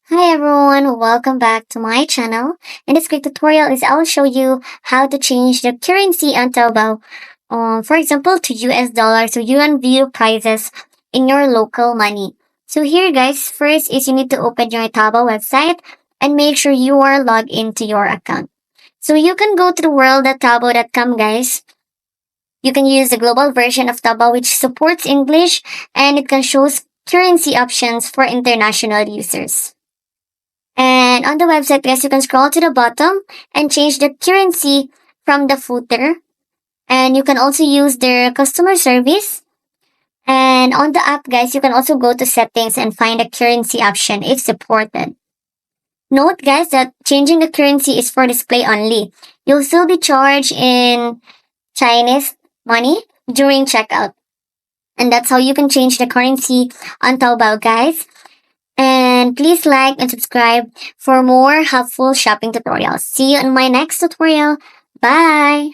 Hi everyone, welcome back to my channel. In this quick tutorial I'll show you how to change the currency on Taobao. For example, to US dollars, so yuan view prices in your local money. So here guys, first is you need to open your Taobao website and make sure you are logged into your account. So you can go to the world.taobao.com guys. You can use the global version of Taobao which supports English and it can show currency options for international users. And on the website, guys, you can scroll to the bottom and change the currency from the footer. And you can also use their customer service. And on the app, guys, you can also go to settings and find a currency option if supported. Note, guys, that changing the currency is for display only. You'll still be charged in Chinese money during checkout. And that's how you can change the currency on Taobao, guys. And please like and subscribe for more helpful shopping tutorials. See you in my next tutorial. Bye!